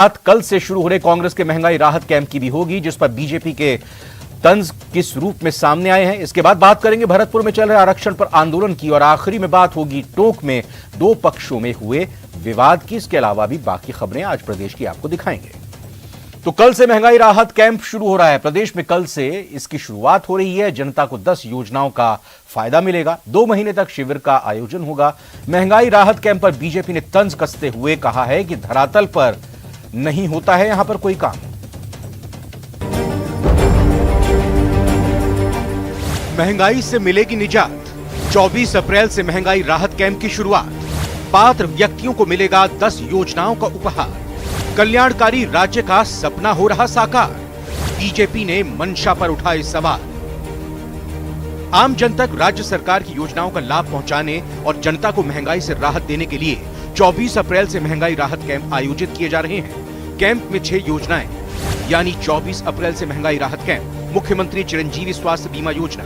बात कल से शुरू हो रहे कांग्रेस के महंगाई राहत कैंप की भी होगी, जिस पर बीजेपी के तंज किस रूप में सामने आए हैं। इसके बाद बात करेंगे भरतपुर में चल रहे आरक्षण पर आंदोलन की, और आखिरी में बात होगी टोंक में दो पक्षों में हुए विवाद की। इसके अलावा भी बाकी खबरें आज प्रदेश की आपको दिखाएंगे। तो कल से महंगाई राहत कैंप शुरू हो रहा है। प्रदेश में कल से इसकी शुरुआत हो रही है। जनता को 10 योजनाओं का फायदा मिलेगा। 2 महीने तक शिविर का आयोजन होगा। महंगाई राहत कैंप पर बीजेपी ने तंज कसते हुए कहा है कि धरातल पर नहीं होता है यहां पर कोई काम। महंगाई से मिलेगी निजात। 24 अप्रैल से महंगाई राहत कैंप की शुरुआत। पात्र व्यक्तियों को मिलेगा 10 योजनाओं का उपहार। कल्याणकारी राज्य का सपना हो रहा साकार। बीजेपी ने मंशा पर उठाए सवाल। आम जन तक राज्य सरकार की योजनाओं का लाभ पहुंचाने और जनता को महंगाई से राहत देने के लिए 24 अप्रैल से महंगाई राहत कैंप आयोजित किए जा रहे हैं। कैंप में 6 योजनाएं, यानी 24 अप्रैल से महंगाई राहत कैंप। मुख्यमंत्री चिरंजीवी स्वास्थ्य बीमा योजना,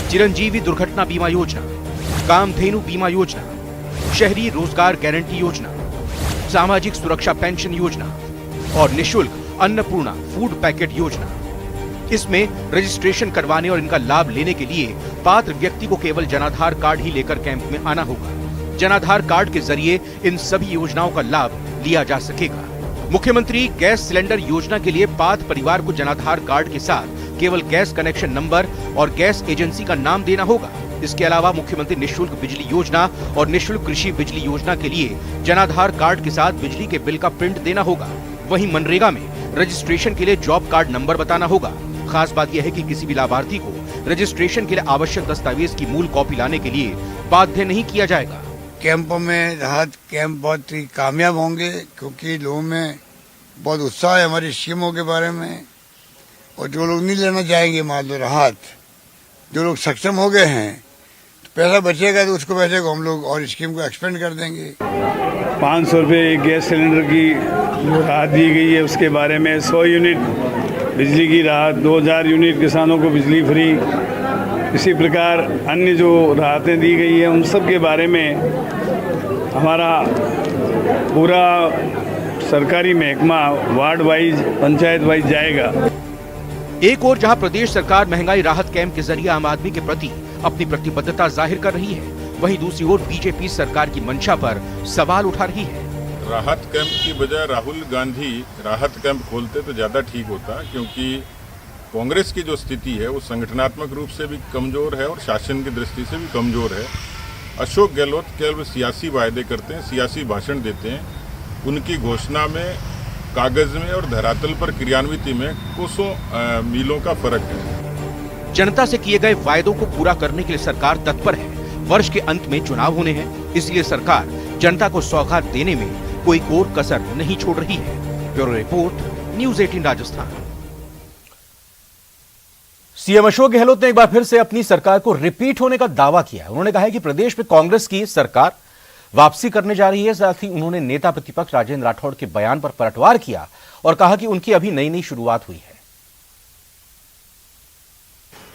चिरंजीवी दुर्घटना बीमा योजना, कामधेनु बीमा योजना, शहरी रोजगार गारंटी योजना, सामाजिक सुरक्षा पेंशन योजना और निःशुल्क अन्नपूर्णा फूड पैकेट योजना। इसमें रजिस्ट्रेशन करवाने और इनका लाभ लेने के लिए पात्र व्यक्ति को केवल जनाधार कार्ड ही लेकर कैंप में आना होगा। जनाधार कार्ड के जरिए इन सभी योजनाओं का लाभ लिया जा सकेगा। मुख्यमंत्री गैस सिलेंडर योजना के लिए पात्र परिवार को जनाधार कार्ड के साथ केवल गैस कनेक्शन नंबर और गैस एजेंसी का नाम देना होगा। इसके अलावा मुख्यमंत्री निःशुल्क बिजली योजना और निःशुल्क कृषि बिजली योजना के लिए जनाधार कार्ड के साथ बिजली के बिल का प्रिंट देना होगा। वहीं मनरेगा में रजिस्ट्रेशन के लिए जॉब कार्ड नंबर बताना होगा। खास बात यह है कि किसी भी लाभार्थी को रजिस्ट्रेशन के लिए आवश्यक दस्तावेज की मूल कॉपी लाने के लिए बाध्य नहीं किया जाएगा। कैंपों में राहत कैंप बहुत ही कामयाब होंगे, क्योंकि लोगों में बहुत उत्साह है हमारी स्कीमों के बारे में। और जो लोग नहीं लेना चाहेंगे मान लो राहत, जो लोग सक्षम हो गए हैं, तो पैसा बचेगा तो उसको पैसे को हम लोग और स्कीम को एक्सपेंड कर देंगे। 500 रुपये गैस सिलेंडर की जो राहत दी गई है उसके बारे में, 100 यूनिट बिजली की राहत, 2000 यूनिट किसानों को बिजली फ्री, इसी प्रकार अन्य जो राहतें दी गई है उन सब के बारे में हमारा पूरा सरकारी महकमा वार्ड वाइज पंचायत वाइज जाएगा। एक और जहां प्रदेश सरकार महंगाई राहत कैंप के जरिए आम आदमी के प्रति अपनी प्रतिबद्धता जाहिर कर रही है, वहीं दूसरी ओर बीजेपी सरकार की मंशा पर सवाल उठा रही है। राहत कैंप की बजाय राहुल गांधी राहत कैंप खोलते तो ज्यादा ठीक होता, क्योंकि कांग्रेस की जो स्थिति है वो संगठनात्मक रूप से भी कमजोर है और शासन की दृष्टि से भी कमजोर है। अशोक गहलोत केवल सियासी वायदे करते हैं, सियासी भाषण देते हैं। उनकी घोषणा में, कागज में और धरातल पर क्रियान्विति में कोसों मीलों का फर्क है। जनता से किए गए वायदों को पूरा करने के लिए सरकार तत्पर है। वर्ष के अंत में चुनाव होने हैं, इसलिए सरकार जनता को सौगात देने में कोई कोर कसर नहीं छोड़ रही है। Bureau report, news 18 Rajasthan. CM Ashok Gehlot ने एक बार फिर से अपनी सरकार को रिपीट होने का दावा किया है। उन्होंने कहा है कि प्रदेश में कांग्रेस की सरकार वापसी करने जा रही है। साथ ही उन्होंने नेता प्रतिपक्ष राजेंद्र राठौड़ के बयान पर पलटवार किया और कहा कि उनकी अभी नई नई शुरुआत हुई है।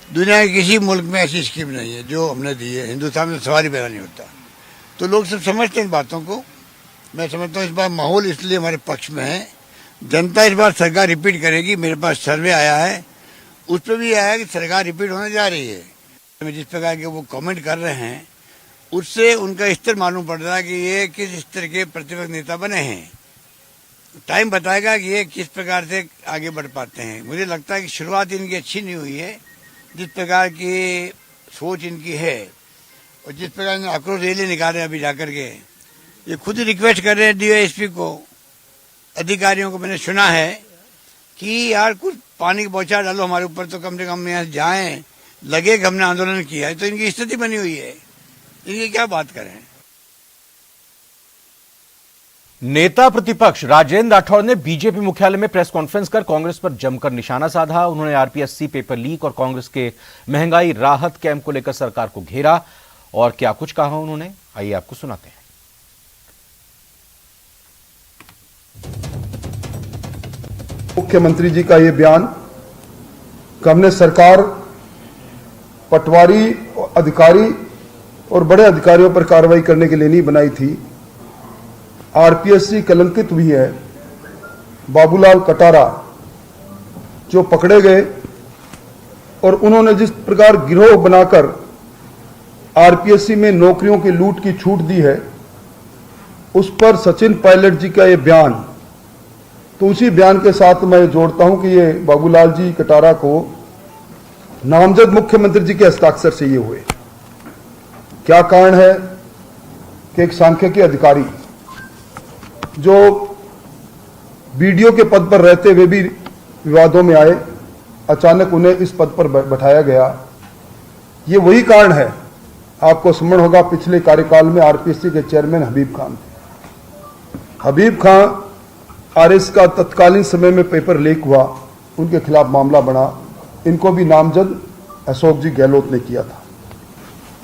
दुनिया के किसी मुल्क में ऐसी स्कीम नहीं है जो हमने दी है। हिंदुस्तान में सवाल ही पैदा नहीं होता, तो लोग सब समझते हैं इन बातों को। मैं समझता हूँ इस बार माहौल इसलिए हमारे पक्ष में है। जनता इस बार सरकार रिपीट करेगी। मेरे पास सर्वे आया है, उस पर भी आया है कि सरकार रिपीट होने जा रही है। जिस प्रकार के वो कमेंट कर रहे हैं उससे उनका स्तर मालूम पड़ रहा है कि ये किस स्तर के प्रतिपक्ष नेता बने हैं। टाइम बताएगा कि ये किस प्रकार से आगे बढ़ पाते हैं। मुझे लगता है कि शुरुआत इनकी अच्छी नहीं हुई है। जिस प्रकार की सोच इनकी है और जिस प्रकार इन्होंने आक्रोश रैली निकाले अभी जाकर के, ये खुद ही रिक्वेस्ट कर रहे हैं डीवाईएसपी को, अधिकारियों को। मैंने सुना है कि यार कुछ पानी की बौछार डालो हमारे ऊपर, तो कम से कम यहाँ जाएं, लगे कि हमने आंदोलन किया है। तो इनकी स्थिति बनी हुई है, इनकी क्या बात करें। नेता प्रतिपक्ष राजेंद्र राठौड़ ने बीजेपी मुख्यालय में प्रेस कॉन्फ्रेंस कर कांग्रेस पर जमकर निशाना साधा। उन्होंने आरपीएससी पेपर लीक और कांग्रेस के महंगाई राहत कैंप को लेकर सरकार को घेरा और क्या कुछ कहा उन्होंने, आइए आपको सुनाते हैं। मुख्यमंत्री जी का यह बयान कि हमने सरकार पटवारी अधिकारी और बड़े अधिकारियों पर कार्रवाई करने के लिए नहीं बनाई थी। आरपीएससी कलंकित हुई है बाबूलाल कटारा जो पकड़े गए और उन्होंने जिस प्रकार गिरोह बनाकर आरपीएससी में नौकरियों की लूट की छूट दी है, उस पर सचिन पायलट जी का ये बयान, तो उसी बयान के साथ मैं जोड़ता हूं कि ये बाबूलाल जी कटारा को नामजद मुख्यमंत्री जी के हस्ताक्षर से ये हुए। क्या कारण है कि एक सांख्यिकी अधिकारी जो बीडीओ के पद पर रहते हुए भी विवादों में आए, अचानक उन्हें इस पद पर बैठाया गया। ये वही कारण है, आपको स्मरण होगा पिछले कार्यकाल में आरपीएससी के चेयरमैन हबीब खान थे। हबीब खान आरएस का तत्कालीन समय में पेपर लीक हुआ, उनके खिलाफ मामला बना, इनको भी नामजद अशोक जी गहलोत ने किया था।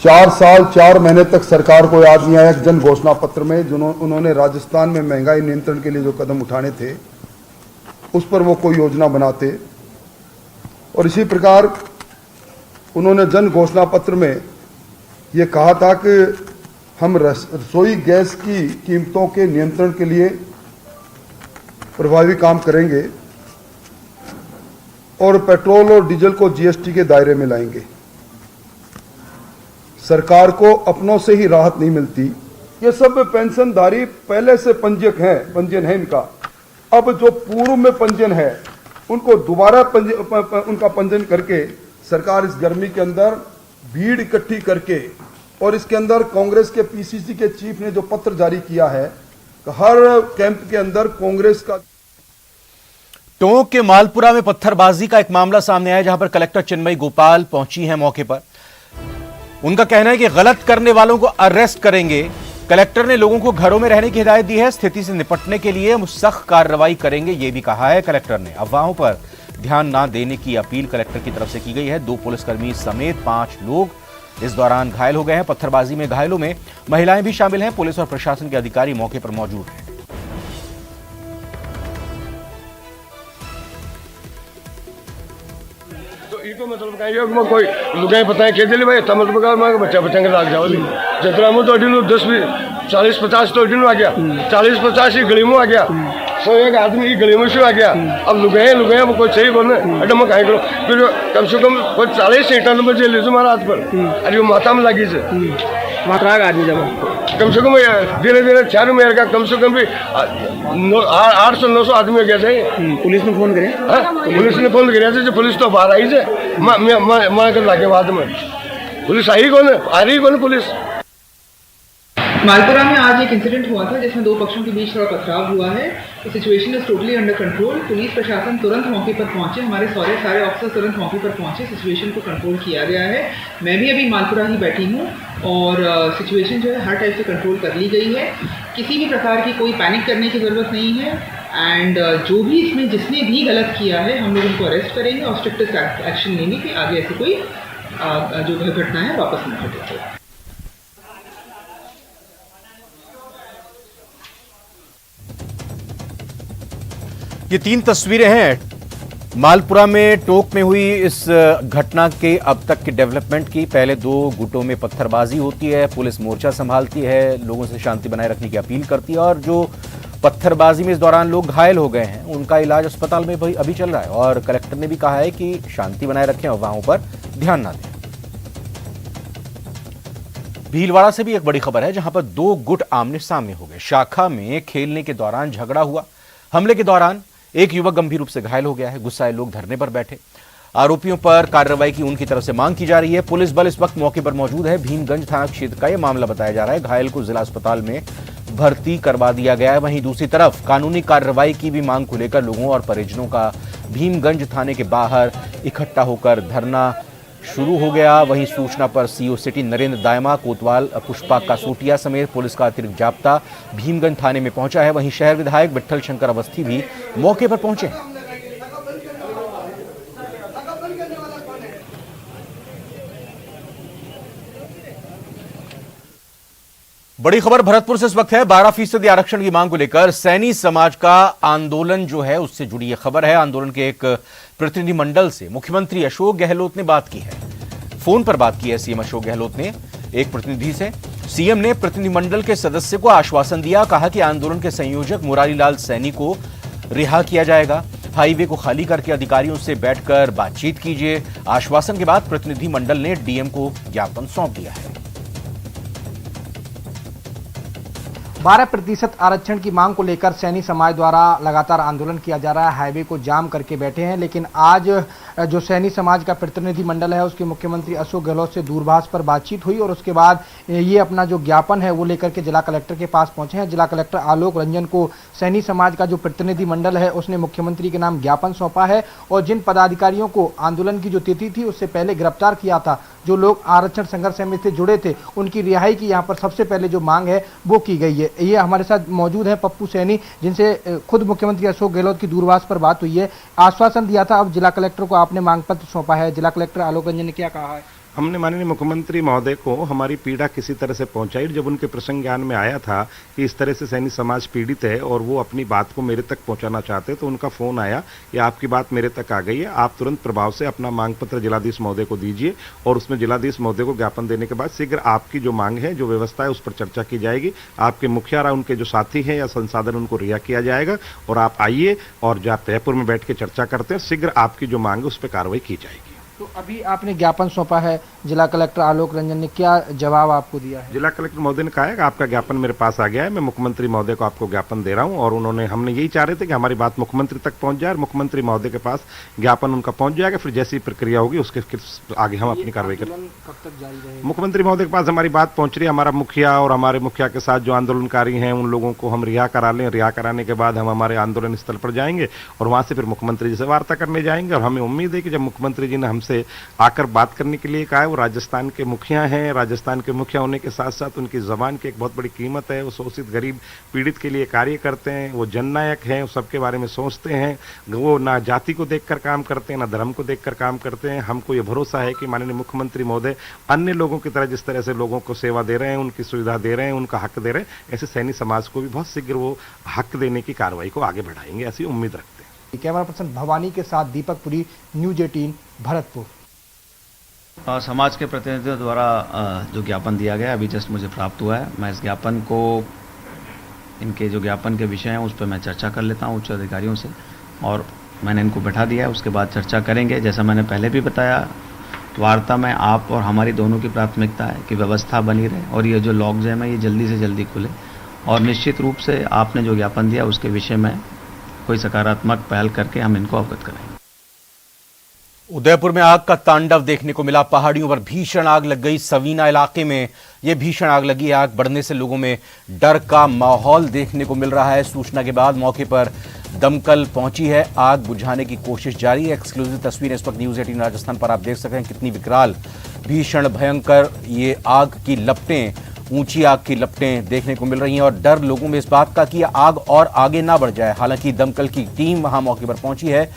4 साल 4 महीने तक सरकार को याद नहीं आया जन घोषणा पत्र में उन्होंने राजस्थान में महंगाई नियंत्रण के लिए जो कदम उठाने थे उस पर वो कोई योजना बनाते। और इसी प्रकार उन्होंने जन घोषणा पत्र में ये कहा था कि हम रसोई गैस की कीमतों के नियंत्रण के लिए प्रभावी काम करेंगे और पेट्रोल और डीजल को जीएसटी के दायरे में लाएंगे। सरकार को अपनों से ही राहत नहीं मिलती। ये सब पेंशनधारी पहले से पंजीयन है इनका, अब जो पूर्व में पंजीयन है उनको दोबारा उनका पंजीयन करके सरकार इस गर्मी के अंदर भीड़ इकट्ठी करके, और इसके अंदर कांग्रेस के पीसीसी के चीफ ने जो पत्र जारी किया है कि हर कैंप के अंदर कांग्रेस का। टोंक के मालपुरा में पत्थरबाजी का एक मामला सामने आया, जहां पर कलेक्टर चिन्मयी गोपाल पहुंची हैं मौके पर। उनका कहना है कि गलत करने वालों को अरेस्ट करेंगे। कलेक्टर ने लोगों को घरों में रहने की हिदायत दी है। स्थिति से निपटने के लिए सख्त कार्रवाई करेंगे, यह भी कहा है कलेक्टर ने। अफवाहों पर ध्यान ना देने की अपील कलेक्टर की तरफ से की गई है। 2 पुलिसकर्मी समेत 5 लोग इस दौरान घायल हो गए हैं। पत्थरबाजी में घायलों में महिलाएं भी शामिल हैं। पुलिस और प्रशासन के अधिकारी मौके पर मौजूद हैं। इको मतलब कहीं कोई लुगाई बताए के दिले भाई तमत बगा मां बच्चा बच्चा के लाग जावली जतरा मु तो डिनो 10 40 50 तो डिनो आ गया, 40 50 ही गली में आ गया, 100 एक आदमी गली में से आ गया। अब लुगाई वो कोई सही बोलने अड्डा में कहीं करो फिर कम से कम कोई 40 ईंटा बजे ले जो मारा हाथ पर अरे माथा में लगी से मात्रा आदमी जब कम से कम धीरे धीरे 4 महीने का कम से कम भी 800-900 आदमी गया थे। पुलिस ने फोन करे? पुलिस ने फोन किया था, पुलिस तो बाहर आई से मैं कर लाके बाद में पुलिस आई कौन आ रही कौन पुलिस। मालपुरा में आज एक इंसिडेंट हुआ था जिसमें 2 पक्षों के बीच थोड़ा पथराव हुआ है। Situation is totally under control. Police प्रशासन तुरंत मौके पर पहुंचे, हमारे सारे ऑफिसर तुरंत मौके पर पहुंचे, सिचुएशन को कंट्रोल किया गया है। मैं भी अभी मालपुरा ही बैठी हूं और सिचुएशन जो है हर टाइप से कंट्रोल कर ली गई है। किसी भी प्रकार की कोई पैनिक करने की ज़रूरत नहीं है। एंड जो भी इसमें जिसने भी गलत किया है हम लोग उनको अरेस्ट करेंगे और स्ट्रिक्टेस्ट एक्शन लेंगे कि आगे ऐसी कोई जो घटना है वापस न घटे। ये 3 तस्वीरें हैं मालपुरा में टोंक में हुई इस घटना के अब तक के डेवलपमेंट की। पहले 2 गुटों में पत्थरबाजी होती है, पुलिस मोर्चा संभालती है, लोगों से शांति बनाए रखने की अपील करती है, और जो पत्थरबाजी में इस दौरान लोग घायल हो गए हैं उनका इलाज अस्पताल में अभी चल रहा है। और कलेक्टर ने भी कहा है कि शांति बनाए रखें, अफवाहों पर ध्यान ना दें। भीलवाड़ा से भी एक बड़ी खबर है, जहां पर 2 गुट आमने सामने हो गए। शाखा में खेलने के दौरान झगड़ा हुआ। हमले के दौरान एक युवक गंभीर रूप से घायल हो गया है। गुस्साए लोग धरने पर बैठे। आरोपियों पर कार्रवाई की उनकी तरफ से मांग की जा रही है। पुलिस बल इस वक्त मौके पर मौजूद है। भीमगंज थाना क्षेत्र का यह मामला बताया जा रहा है। घायल को जिला अस्पताल में भर्ती करवा दिया गया है। वहीं दूसरी तरफ कानूनी कार्रवाई की भी मांग को लेकर लोगों और परिजनों का भीमगंज थाने के बाहर इकट्ठा होकर धरना शुरू हो गया। वहीं सूचना पर सीओ सिटी नरेंद्र दायमा, कोतवाल पुष्पा कासोटिया समेत पुलिस का अतिरिक्त जाब्ता भीमगंज थाने में पहुंचा है। वहीं शहर विधायक विठल शंकर अवस्थी भी मौके पर पहुंचे हैं। बड़ी खबर भरतपुर से इस वक्त है। 12% आरक्षण की मांग को लेकर सैनी समाज का आंदोलन जो है उससे जुड़ी यह खबर है। आंदोलन के एक प्रतिनिधिमंडल से मुख्यमंत्री अशोक गहलोत ने बात की है। फोन पर बात की है सीएम अशोक गहलोत ने एक प्रतिनिधि से। सीएम ने प्रतिनिधिमंडल के सदस्य को आश्वासन दिया, कहा कि आंदोलन के संयोजक मुरारी लाल सैनी को रिहा किया जाएगा। हाईवे को खाली करके अधिकारियों से बैठकर बातचीत कीजिए। आश्वासन के बाद प्रतिनिधि मंडल ने डीएम को ज्ञापन सौंप दिया है। 12% आरक्षण की मांग को लेकर सैनी समाज द्वारा लगातार आंदोलन किया जा रहा है। हाईवे को जाम करके बैठे हैं, लेकिन आज जो सैनी समाज का प्रतिनिधि मंडल है उसके मुख्यमंत्री अशोक गहलोत से दूरभाष पर बातचीत हुई और उसके बाद ये अपना जो ज्ञापन है वो लेकर के जिला कलेक्टर के पास पहुंचे हैं। जिला कलेक्टर आलोक रंजन को सैनी समाज का जो प्रतिनिधि मंडल है उसने मुख्यमंत्री के नाम ज्ञापन सौंपा है और जिन पदाधिकारियों को आंदोलन की जो तिथि थी उससे पहले गिरफ्तार किया था, जो लोग आरक्षण संघर्ष समिति से जुड़े थे, उनकी रिहाई की यहाँ पर सबसे पहले जो मांग है वो की गई है। ये हमारे साथ मौजूद है पप्पू सैनी, जिनसे खुद मुख्यमंत्री अशोक गहलोत की दूरभाष पर बात हुई है। आश्वासन दिया था, अब जिला कलेक्टर को आपने मांग पत्र सौंपा है। जिला कलेक्टर आलोक रंजन ने क्या कहा है? हमने माननीय मुख्यमंत्री महोदय को हमारी पीड़ा किसी तरह से पहुंचाई। जब उनके प्रसंग ज्ञान में आया था कि इस तरह से सैनी समाज पीड़ित है और वो अपनी बात को मेरे तक पहुंचाना चाहते, तो उनका फोन आया कि आपकी बात मेरे तक आ गई है, आप तुरंत प्रभाव से अपना मांग पत्र जिलाधीश महोदय को दीजिए और उसमें जिलाधीश महोदय को ज्ञापन देने के बाद शीघ्र आपकी जो मांग है, जो व्यवस्था है, उस पर चर्चा की जाएगी। आपके मुखिया और उनके जो साथी हैं या संसाधन, उनको रिहा किया जाएगा और आप आइए और जब जयपुर में बैठ के चर्चा करते हैं, शीघ्र आपकी जो मांग है उस पर कार्रवाई की जाएगी। तो अभी आपने ज्ञापन सौंपा है, जिला कलेक्टर आलोक रंजन ने क्या जवाब आपको दिया है? जिला कलेक्टर महोदय ने कहा है कि आपका ज्ञापन मेरे पास आ गया है, मैं मुख्यमंत्री महोदय को आपको ज्ञापन दे रहा हूं और हमने यही चाह रहे थे कि हमारी बात मुख्यमंत्री तक पहुंच जाए और मुख्यमंत्री महोदय के पास ज्ञापन उनका पहुंच जाएगा। फिर जैसी प्रक्रिया होगी उसके आगे हम अपनी कार्रवाई करें। कब तक जारी रहेगा? मुख्यमंत्री महोदय के पास हमारी बात पहुंच रही है। हमारा मुखिया और हमारे मुखिया के साथ जो आंदोलनकारी हैं उन लोगों को हम रिहा करा लें। रिहा कराने के बाद हम हमारे आंदोलन स्थल पर जाएंगे और वहां से फिर मुख्यमंत्री जी से वार्ता करने जाएंगे और हमें उम्मीद है कि जब मुख्यमंत्री जी ने हमसे आकर बात करने के लिए कहा है, वो राजस्थान के मुखिया हैं। राजस्थान के मुखिया होने के साथ साथ उनकी जबान की एक बहुत बड़ी कीमत है। वो शोषित गरीब पीड़ित के लिए कार्य करते हैं, वो जननायक हैं, वो सबके बारे में सोचते हैं। वो ना जाति को देखकर काम करते हैं, ना धर्म को देखकर काम करते हैं। हमको ये भरोसा है कि माननीय मुख्यमंत्री महोदय अन्य लोगों की तरह जिस तरह से लोगों को सेवा दे रहे हैं, उनकी सुविधा दे रहे हैं, उनका हक दे रहे हैं, ऐसे सैनी समाज को भी बहुत शीघ्र वो हक देने की कार्रवाई को आगे बढ़ाएंगे, ऐसी उम्मीद रखते हैं। कैमरा पर्सन भवानी के साथ दीपक पुरी, न्यूज 18 भरतपुर। समाज के प्रतिनिधियों द्वारा जो ज्ञापन दिया गया अभी जस्ट मुझे प्राप्त हुआ है। मैं इस ज्ञापन को, इनके जो ज्ञापन के विषय हैं उस पर मैं चर्चा कर लेता हूं उच्च अधिकारियों से और मैंने इनको बैठा दिया है। उसके बाद चर्चा करेंगे। जैसा मैंने पहले भी बताया, वार्ता में आप और हमारी दोनों की प्राथमिकता है कि व्यवस्था बनी रहे और ये जो लॉक जैम है ये जल्दी से जल्दी खुले और निश्चित रूप से आपने जो ज्ञापन दिया उसके विषय में कोई सकारात्मक पहल करके हम इनको अवगत कराएंगे। उदयपुर में आग का तांडव देखने को मिला। पहाड़ियों पर भीषण आग लग गई। सवीना इलाके में यह भीषण आग लगी। आग बढ़ने से लोगों में डर का माहौल देखने को मिल रहा है। सूचना के बाद मौके पर दमकल पहुंची है। आग बुझाने की कोशिश जारी है। एक्सक्लूसिव तस्वीरें इस वक्त न्यूज 18 राजस्थान पर आप देख सकते हैं। कितनी विकराल, भीषण, भयंकर ये आग की लपटें, ऊंची आग की लपटें देखने को मिल रही हैं और डर लोगों में इस बात का कि आग और आगे ना बढ़ जाए। हालांकि दमकल की टीम वहां मौके पर पहुंची है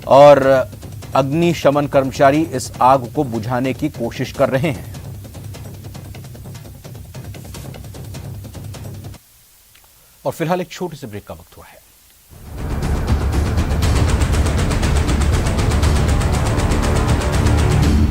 और अग्निशमन कर्मचारी इस आग को बुझाने की कोशिश कर रहे हैं। और फिलहाल एक छोटे से ब्रेक का वक्त हुआ है।